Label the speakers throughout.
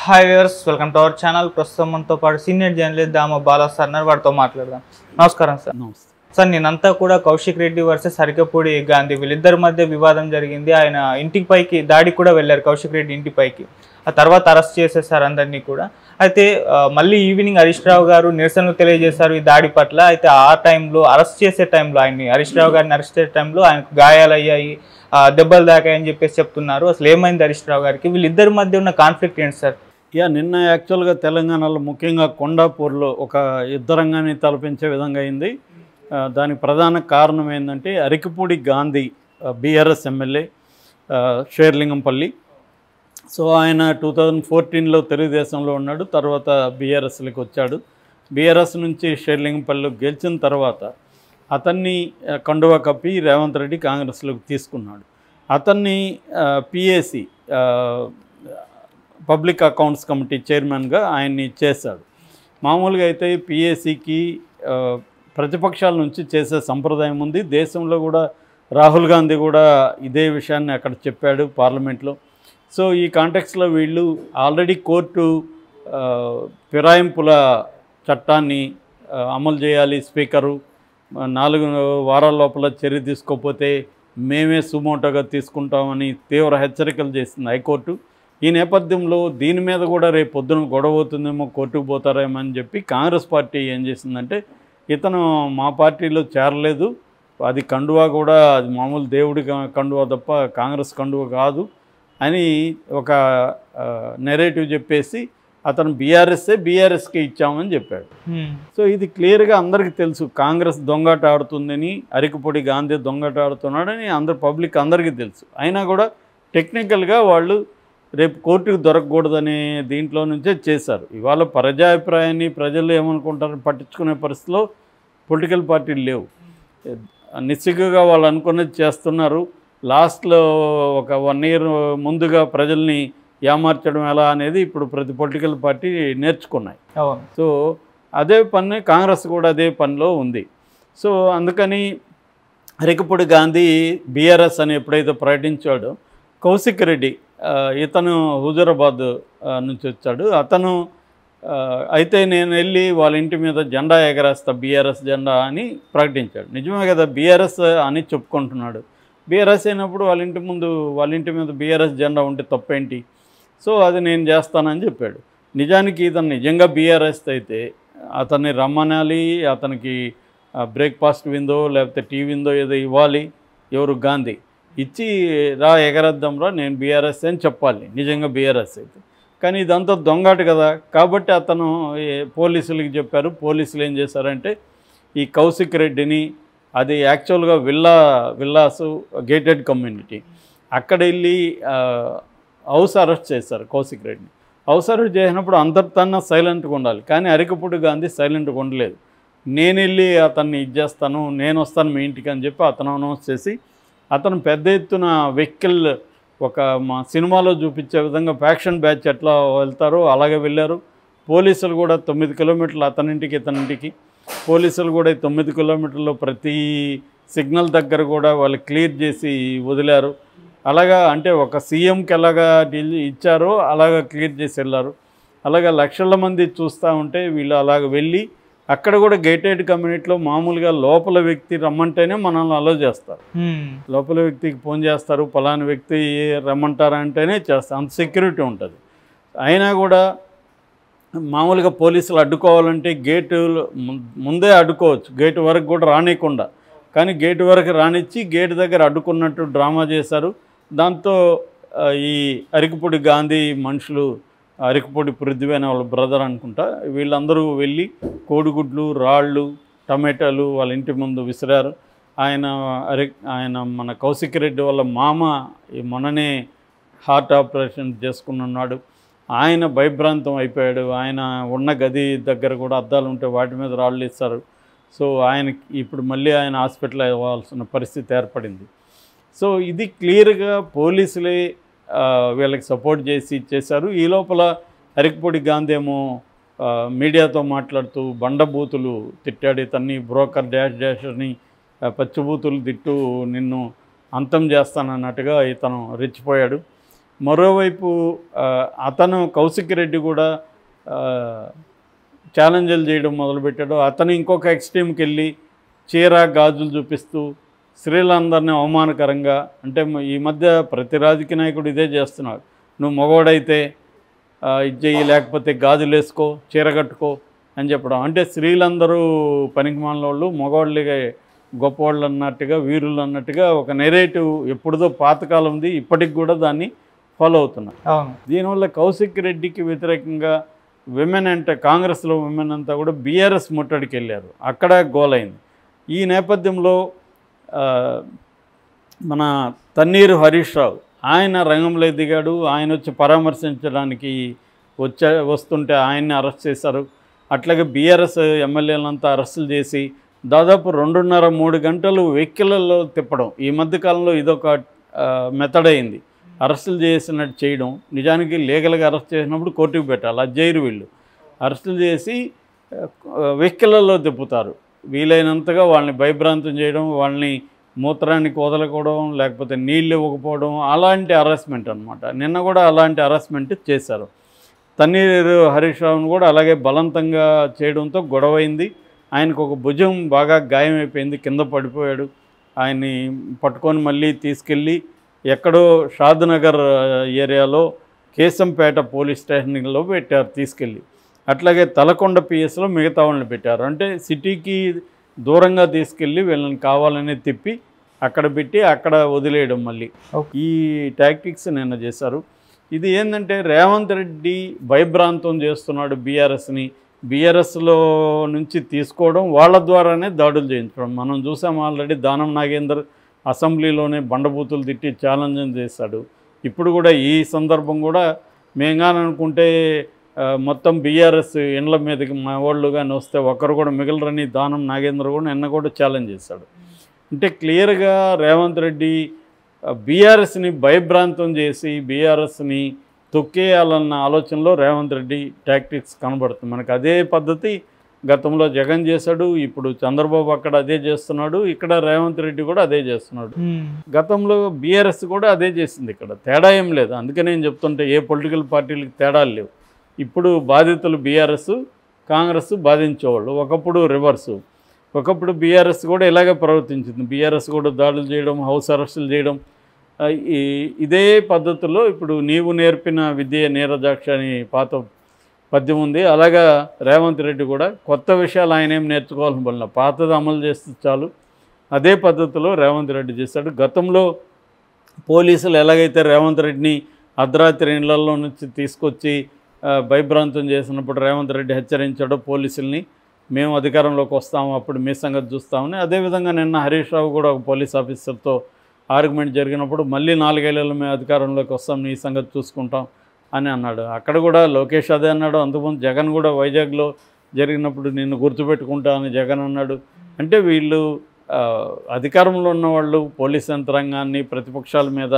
Speaker 1: Hi viewers, welcome to our channel. ప్రస్తుతం మనతో పాటు సీనియర్ జర్నలిస్ట్ దామ బాలా సార్ వారితో మాట్లాడదాం. నమస్కారం సార్. సార్, నేనంతా కూడా కౌశిక్ రెడ్డి వర్సెస్ అరికపూడి గాంధీ వీళ్ళిద్దరి మధ్య వివాదం జరిగింది. ఆయన ఇంటి పైకి దాడికి కూడా వెళ్ళారు, కౌశిక్ రెడ్డి ఇంటి పైకి. ఆ తర్వాత అరెస్ట్ చేసేసారు అందరినీ కూడా. అయితే మళ్ళీ ఈవినింగ్ హరీష్ రావు గారు నిరసనలు తెలియజేశారు ఈ దాడి పట్ల. అయితే ఆ టైంలో అరెస్ట్ చేసే టైంలో హరీష్ రావు గారిని అరెస్ట్ చేసే టైంలో ఆయనకు గాయాలయ్యాయి, దెబ్బలు దాకాయని చెప్పేసి చెప్తున్నారు. అసలు ఏమైంది హరీష్ రావు గారికి? వీళ్ళిద్దరి మధ్య ఉన్న కాన్ఫ్లిక్ట్ ఏంటి సార్?
Speaker 2: నిన్న యాక్చువల్గా తెలంగాణలో ముఖ్యంగా కొండాపూర్లో ఒక యుద్ధరంగాన్ని తలపించే విధంగా అయింది. దానికి ప్రధాన కారణం ఏంటంటే Arikapudi Gandhi BRS MLA Serilingampally. So ఆయన 2014లో తెలుగుదేశంలో ఉన్నాడు, తర్వాత బీఆర్ఎస్లోకి వచ్చాడు. బీఆర్ఎస్ నుంచి షేర్లింగంపల్లిలో గెలిచిన తర్వాత అతన్ని కండువా కప్పి రేవంత్ రెడ్డి కాంగ్రెస్లోకి తీసుకున్నాడు. అతన్ని పిఏసి పబ్లిక్ అకౌంట్స్ కమిటీ చైర్మన్గా ఆయన్ని చేశాడు. మామూలుగా అయితే పిఏసికి ప్రతిపక్షాల నుంచి చేసే సంప్రదాయం ఉంది. దేశంలో కూడా రాహుల్ గాంధీ కూడా ఇదే విషయాన్ని అక్కడ చెప్పాడు పార్లమెంట్లో. సో ఈ కాంటెక్స్లో వీళ్ళు ఆల్రెడీ కోర్టు ఫిరాయింపుల చట్టాన్ని అమలు చేయాలి, స్పీకరు 4 వారాల లోపల చర్య తీసుకోకపోతే మేమే సుమోటోగా తీసుకుంటామని తీవ్ర హెచ్చరికలు చేసింది హైకోర్టు. ఈ నేపథ్యంలో దీని మీద కూడా రేపు పొద్దున గొడవ అవుతుందేమో, కోర్టుకు పోతారేమో అని చెప్పి కాంగ్రెస్ పార్టీ ఏం చేసిందంటే, ఇతను మా పార్టీలో చేరలేదు, అది కండువా కూడా అది మామూలు దేవుడి కండువా తప్ప కాంగ్రెస్ కండువా కాదు అని ఒక నెరేటివ్ చెప్పేసి అతను బీఆర్ఎస్కే ఇచ్చామని చెప్పాడు. సో ఇది క్లియర్గా అందరికీ తెలుసు, కాంగ్రెస్ దొంగట ఆడుతుందని, అరికపూడి గాంధీ దొంగట ఆడుతున్నాడని పబ్లిక్ అందరికీ తెలుసు. అయినా కూడా టెక్నికల్గా వాళ్ళు రేపు కోర్టుకు దొరకకూడదనే దీంట్లో నుంచే చేశారు. ఇవాళ ప్రజాభిప్రాయాన్ని ప్రజలు ఏమనుకుంటారని పట్టించుకునే పరిస్థితిలో పొలిటికల్ పార్టీలు లేవు. నిస్సిగ్గుగా వాళ్ళు అనుకున్నది చేస్తున్నారు. లాస్ట్లో ఒక 1 year ముందుగా ప్రజల్ని ఏమార్చడం ఎలా అనేది ఇప్పుడు ప్రతి పొలిటికల్ పార్టీ నేర్చుకున్నాయి. సో అదే పని కాంగ్రెస్ కూడా అదే పనిలో ఉంది. సో అందుకని అరికపూడి గాంధీ బీఆర్ఎస్ అని ఎప్పుడైతే ప్రకటించాడో, కౌశిక్ రెడ్డి ఇతను హుజూరాబాద్ నుంచి వచ్చాడు. అతను అయితే నేను వెళ్ళి వాళ్ళ ఇంటి మీద జెండా ఎగరేస్తా, బీఆర్ఎస్ జెండా అని ప్రకటించాడు. నిజమే కదా, బీఆర్ఎస్ అని చెప్పుకుంటున్నాడు. బీఆర్ఎస్ అయినప్పుడు వాళ్ళ ఇంటి మీద బీఆర్ఎస్ జెండా ఉంటే తప్పేంటి? సో అది నేను చేస్తానని చెప్పాడు. నిజానికి ఇతను నిజంగా బీఆర్ఎస్ అయితే అతన్ని రమ్మనాలి, అతనికి బ్రేక్ఫాస్ట్ విందో లేకపోతే టీ విందో ఏదో ఇవ్వాలి. ఎవరు? గాంధీ. ఇచ్చి రా ఎగరేద్దాంరా, నేను బీఆర్ఎస్ అని చెప్పాలి నిజంగా బీఆర్ఎస్ అయితే. కానీ ఇదంతా దొంగట కదా. కాబట్టి అతను పోలీసులకి చెప్పారు. పోలీసులు ఏం చేశారంటే ఈ కౌశిక్ రెడ్డిని, అది యాక్చువల్గా విల్లాసు గేటెడ్ కమ్యూనిటీ, అక్కడ వెళ్ళి హౌస్ అరెస్ట్ చేశారు కౌశిక్ రెడ్డిని. హౌస్ అరెస్ట్ చేసినప్పుడు అందరితోనే సైలెంట్గా ఉండాలి, కానీ అరికపూడి గాంధీ సైలెంట్గా ఉండలేదు. నేను వెళ్ళి అతన్ని ఇచ్చేస్తాను, నేను వస్తాను మీ ఇంటికి అని చెప్పి అతను అనౌన్స్ చేసి, అతను పెద్ద ఎత్తున వెహికల్, ఒక మా సినిమాలో చూపించే విధంగా ఫ్యాక్షన్ బ్యాచ్ ఎట్లా వెళ్తారో అలాగే వెళ్ళారు. పోలీసులు కూడా 9 కిలోమీటర్లు అతనింటికి ఇతనింటికి, పోలీసులు కూడా 9 కిలోమీటర్లు ప్రతి సిగ్నల్ దగ్గర కూడా వాళ్ళు క్లియర్ చేసి వదిలారు. అలాగా అంటే ఒక సీఎంకి ఎలాగా ఇచ్చారో అలాగా క్లియర్ చేసి వెళ్ళారు. అలాగా లక్షల మంది చూస్తూ ఉంటే వీళ్ళు అలాగ వెళ్ళి అక్కడ కూడా గేటెడ్ కమ్యూనిటీలో మామూలుగా లోపల వ్యక్తి రమ్మంటేనే మనల్ని అలో చేస్తారు. లోపల వ్యక్తికి ఫోన్ చేస్తారు, పలానా వ్యక్తి రమ్మంటారంటేనే చేస్తారు, అంత సెక్యూరిటీ ఉంటుంది. అయినా కూడా మామూలుగా పోలీసులు అడ్డుకోవాలంటే గేటు ముందే అడ్డుకోవచ్చు, గేటు వరకు కూడా రానియకుండా. కానీ గేటు వరకు రానిచ్చి గేటు దగ్గర అడ్డుకున్నట్టు డ్రామా చేశారు. దాంతో ఈ అరికపూడి గాంధీ మనుషులు, అరికపూడి పృథ్వీ అనే వాళ్ళ బ్రదర్ అనుకుంటా, వీళ్ళందరూ వెళ్ళి కోడిగుడ్లు, రాళ్ళు, టమాటాలు వాళ్ళ ఇంటి ముందు విసిరారు. ఆయన మన కౌశిక్ రెడ్డి వాళ్ళ మామ మొన్ననే హార్ట్ ఆపరేషన్ చేసుకున్నాడు. ఆయన భయభ్రాంతం అయిపోయాడు. ఆయన ఉన్న గది దగ్గర కూడా అద్దాలు ఉంటే వాటి మీద రాళ్ళు ఇస్తారు. సో ఆయనకి ఇప్పుడు మళ్ళీ ఆయన హాస్పిటల్ అవ్వాల్సిన పరిస్థితి ఏర్పడింది. సో ఇది క్లియర్గా పోలీసులే వీళ్ళకి సపోర్ట్ చేశారు. ఈ లోపల అరికపూడి గాంధీ ఏమో మీడియాతో మాట్లాడుతూ బండబూతులు తిట్టాడు. ఇతన్ని బ్రోకర్ డాషర్ని పచ్చిబూతులు తిట్టు నిన్ను అంతం చేస్తానన్నట్టుగా ఇతను రెచ్చిపోయాడు. మరోవైపు అతను కౌశిక్ రెడ్డి కూడా ఛాలెంజ్లు చేయడం మొదలుపెట్టాడు. అతను ఇంకొక ఎక్స్ట్రీమ్కి వెళ్ళి చీర గాజులు చూపిస్తూ స్త్రీలందరినీ అవమానకరంగా, అంటే ఈ మధ్య ప్రతి రాజకీయ నాయకుడు ఇదే చేస్తున్నాడు. నువ్వు మగవాడైతే ఇది చెయ్యి, లేకపోతే గాజులు వేసుకో, చీర కట్టుకో అని చెప్పడం. అంటే స్త్రీలందరూ పనికిమాలిన వాళ్ళు, మగవాళ్ళే గొప్పవాళ్ళు అన్నట్టుగా, వీరులు అన్నట్టుగా ఒక నెరేటివ్ ఎప్పుడుదో పాతకాలంది, ఇప్పటికి కూడా దాన్ని ఫాలో అవుతున్నారు. దీనివల్ల కౌశిక్ రెడ్డికి వ్యతిరేకంగా విమెన్ అంటే కాంగ్రెస్లో విమెన్ అంతా కూడా బీఆర్ఎస్ ముట్టడికి వెళ్ళారు. అక్కడ గోలైంది. ఈ నేపథ్యంలో మన తన్నీరు హరీష్ రావు ఆయన రంగంలో దిగాడు. ఆయన వచ్చి పరామర్శించడానికి వస్తుంటే ఆయన్ని అరెస్ట్ చేశారు. అట్లాగే బీఆర్ఎస్ ఎమ్మెల్యేలంతా అరెస్టులు చేసి దాదాపు 2.5-3 గంటలు వెహికల్లో తిప్పడం. ఈ మధ్యకాలంలో ఇదొక మెథడ్ అయింది. అరెస్టులు చేసినట్టు చేయడం, నిజానికి లీగల్గా అరెస్ట్ చేసినప్పుడు కోర్టుకు పెట్టాలి, అది చేయరు వీళ్ళు. అరెస్టులు చేసి వెహికల్లో తిప్పుతారు. వీలైనంతగా వాళ్ళని భయభ్రాంతం చేయడం, వాళ్ళని మూత్రానికి వదలకపోవడం, లేకపోతే నీళ్ళు ఇవ్వకపోవడం, అలాంటి హరాస్మెంట్ అనమాట. నిన్న కూడా అలాంటి హరాస్మెంట్ చేశారు. తన్నీరు హరీష్ రావును కూడా అలాగే బలవంతంగా చేయడంతో గొడవైంది. ఆయనకు ఒక భుజం బాగా గాయమైపోయింది, కింద పడిపోయాడు. ఆయన్ని పట్టుకొని మళ్ళీ తీసుకెళ్ళి ఎక్కడో షాద్నగర్ ఏరియాలో కేశంపేట పోలీస్ స్టేషన్లో పెట్టారు తీసుకెళ్ళి. అట్లాగే తలకొండ పిఎస్లో మిగతా వాళ్ళని పెట్టారు. అంటే సిటీకి దూరంగా తీసుకెళ్ళి వీళ్ళని కావాలని తిప్పి అక్కడ పెట్టి అక్కడ వదిలేయడం. మళ్ళీ ఈ టాక్టిక్స్ నిన్న చేశారు. ఇది ఏంటంటే రేవంత్ రెడ్డి భయభ్రాంతం చేస్తున్నాడు బీఆర్ఎస్ని. బీఆర్ఎస్లో నుంచి తీసుకోవడం, వాళ్ళ ద్వారానే దాడులు చేయించడం. మనం చూసాం ఆల్రెడీ. దానం నాగేందర్ అసెంబ్లీలోనే బండబూతులు తిట్టి ఛాలెంజ్ చేశాడు. ఇప్పుడు కూడా ఈ సందర్భం కూడా మేంగాననుకుంటే మొత్తం బీఆర్ఎస్ ఇండ్ల మీదకి మా వాళ్ళు కానీ వస్తే ఒకరు కూడా మిగలరని దానం నాగేంద్ర కూడా నిన్న కూడా ఛాలెంజ్ చేశాడు. అంటే క్లియర్గా రేవంత్ రెడ్డి బీఆర్ఎస్ని భయభ్రాంతం చేసి బీఆర్ఎస్ని తొక్కేయాలన్న ఆలోచనలో రేవంత్ రెడ్డి టాక్టిక్స్ కనబడుతుంది మనకు. అదే పద్ధతి గతంలో జగన్ చేశాడు, ఇప్పుడు చంద్రబాబు అక్కడ అదే చేస్తున్నాడు, ఇక్కడ రేవంత్ రెడ్డి కూడా అదే చేస్తున్నాడు. గతంలో బీఆర్ఎస్ కూడా అదే చేసింది. ఇక్కడ తేడా ఏం లేదు. అందుకే నేను చెప్తుంటే ఏ పొలిటికల్ పార్టీలకు తేడాలు లేవు. ఇప్పుడు బాధితులు బీఆర్ఎస్, కాంగ్రెస్ బాధించేవాళ్ళు. ఒకప్పుడు రివర్సు. ఒకప్పుడు బీఆర్ఎస్ కూడా ఇలాగే ప్రవర్తించింది. బీఆర్ఎస్ కూడా దాడులు చేయడం, హౌస్ అరెస్టులు చేయడం. ఇదే పద్ధతిలో ఇప్పుడు నీవు నేర్పిన విద్య నీరజాక్ష అని పాత పద్యం ఉంది. అలాగా రేవంత్ రెడ్డి కూడా కొత్త విషయాలు ఆయన ఏం నేర్చుకోవాలని పడిన పాతది అమలు చేస్తే చాలు. అదే పద్ధతిలో రేవంత్ రెడ్డి చేశాడు. గతంలో పోలీసులు ఎలాగైతే రేవంత్ రెడ్డిని అర్ధరాత్రి ఇళ్లలో నుంచి తీసుకొచ్చి భయభ్రాంతం చేసినప్పుడు రేవంత్ రెడ్డి హెచ్చరించాడో పోలీసుల్ని, మేము అధికారంలోకి వస్తాము, అప్పుడు మీ సంగతి చూస్తామని. అదేవిధంగా నిన్న హరీష్ రావు కూడా ఒక పోలీస్ ఆఫీసర్తో ఆర్గ్యుమెంట్ జరిగినప్పుడు మళ్ళీ 4 ఏళ్లలో మేము అధికారంలోకి వస్తాం, నీ సంగతి చూసుకుంటాం అని అన్నాడు. అక్కడ కూడా లోకేష్ అదే అన్నాడు. అంతకుముందు జగన్ కూడా వైజాగ్లో జరిగినప్పుడు నిన్ను గుర్తుపెట్టుకుంటా అని జగన్ అన్నాడు. అంటే వీళ్ళు అధికారంలో ఉన్నవాళ్ళు పోలీస్ యంత్రాంగాన్ని ప్రతిపక్షాల మీద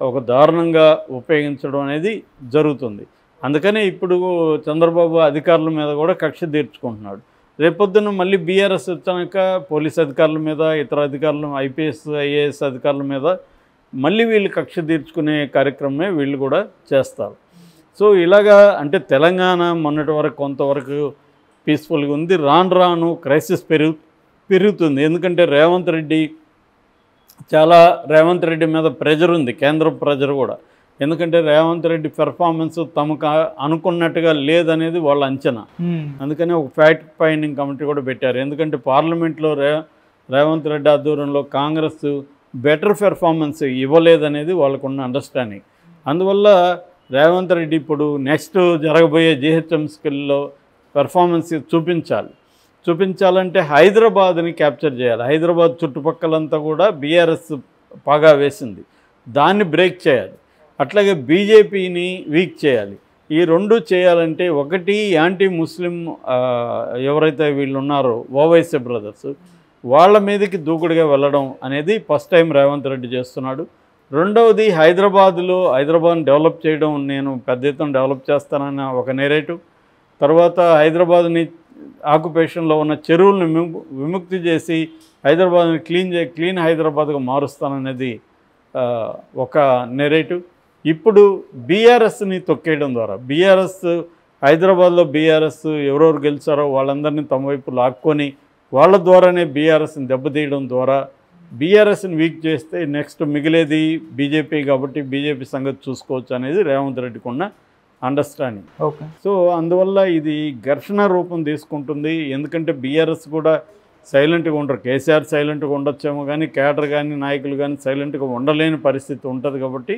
Speaker 2: ఒక దారుణంగా ఉపయోగించడం అనేది జరుగుతుంది. అందుకనే ఇప్పుడు చంద్రబాబు అధికారుల మీద కూడా కక్ష తీర్చుకుంటున్నాడు. రేపొద్దున మళ్ళీ బీఆర్ఎస్ వచ్చాక పోలీస్ అధికారుల మీద, ఇతర అధికారులు, ఐపీఎస్ ఐఏఎస్ అధికారుల మీద మళ్ళీ వీళ్ళు కక్ష తీర్చుకునే కార్యక్రమమే వీళ్ళు కూడా చేస్తారు. సో ఇలాగా అంటే తెలంగాణ మొన్నటి వరకు కొంతవరకు పీస్ఫుల్గా ఉంది. రాను రాను క్రైసిస్ పెరుగుతుంది. ఎందుకంటే రేవంత్ రెడ్డి మీద ప్రెజర్ ఉంది, కేంద్ర ప్రెజర్ కూడా. ఎందుకంటే రేవంత్ రెడ్డి పెర్ఫార్మెన్స్ తమకు అనుకున్నట్టుగా లేదనేది వాళ్ళ అంచనా. అందుకని ఒక ఫ్యాక్ట్ ఫైండింగ్ కమిటీ కూడా పెట్టారు. ఎందుకంటే పార్లమెంట్లో రేవంత్ రెడ్డి ఆధ్వర్యంలో కాంగ్రెస్ బెటర్ పెర్ఫార్మెన్స్ ఇవ్వలేదనేది వాళ్ళకున్న అండర్స్టాండింగ్. అందువల్ల రేవంత్ రెడ్డి ఇప్పుడు నెక్స్ట్ జరగబోయే జిహెచ్ఎంసీలో పెర్ఫార్మెన్స్ చూపించాలంటే హైదరాబాద్ని క్యాప్చర్ చేయాలి. హైదరాబాద్ చుట్టుపక్కలంతా కూడా బీఆర్ఎస్ పాగా వేసింది, దాన్ని బ్రేక్ చేయాలి. అట్లాగే బీజేపీని వీక్ చేయాలి. ఈ రెండు చేయాలంటే ఒకటి యాంటీ ముస్లిం ఎవరైతే వీళ్ళు ఉన్నారో ఓవైసీ బ్రదర్స్, వాళ్ళ మీదకి దూకుడుగా వెళ్ళడం అనేది ఫస్ట్ టైం రేవంత్ రెడ్డి చేస్తున్నాడు. రెండవది హైదరాబాద్ని డెవలప్ చేయడం, నేను పెద్ద ఎత్తున డెవలప్ చేస్తానన్న ఒక నెరేటివ్. తర్వాత హైదరాబాద్ని ఆక్యుపేషన్లో ఉన్న చెరువులను విముక్తి చేసి హైదరాబాద్ని క్లీన్ హైదరాబాద్గా మారుస్తాననేది ఒక నెరేటివ్. ఇప్పుడు బీఆర్ఎస్ని తొక్కేయడం ద్వారా బీఆర్ఎస్ హైదరాబాద్లో బీఆర్ఎస్ ఎవరెవరు గెలిచారో వాళ్ళందరినీ తమ వైపు లాక్కొని వాళ్ళ ద్వారానే బీఆర్ఎస్ని దెబ్బతీయడం ద్వారా బీఆర్ఎస్ని వీక్ చేస్తే నెక్స్ట్ మిగిలేది బీజేపీ కాబట్టి బీజేపీ సంగతి చూసుకోవచ్చు అనేది రేవంత్ రెడ్డికి ఉన్న అండర్స్టాండింగ్.
Speaker 1: ఓకే.
Speaker 2: సో అందువల్ల ఇది ఘర్షణ రూపం తీసుకుంటుంది. ఎందుకంటే బీఆర్ఎస్ కూడా సైలెంట్గా ఉండరు. కేసీఆర్ సైలెంట్గా ఉండొచ్చేమో కానీ కేడర్ కానీ నాయకులు కానీ సైలెంట్గా ఉండలేని పరిస్థితి ఉంటుంది కాబట్టి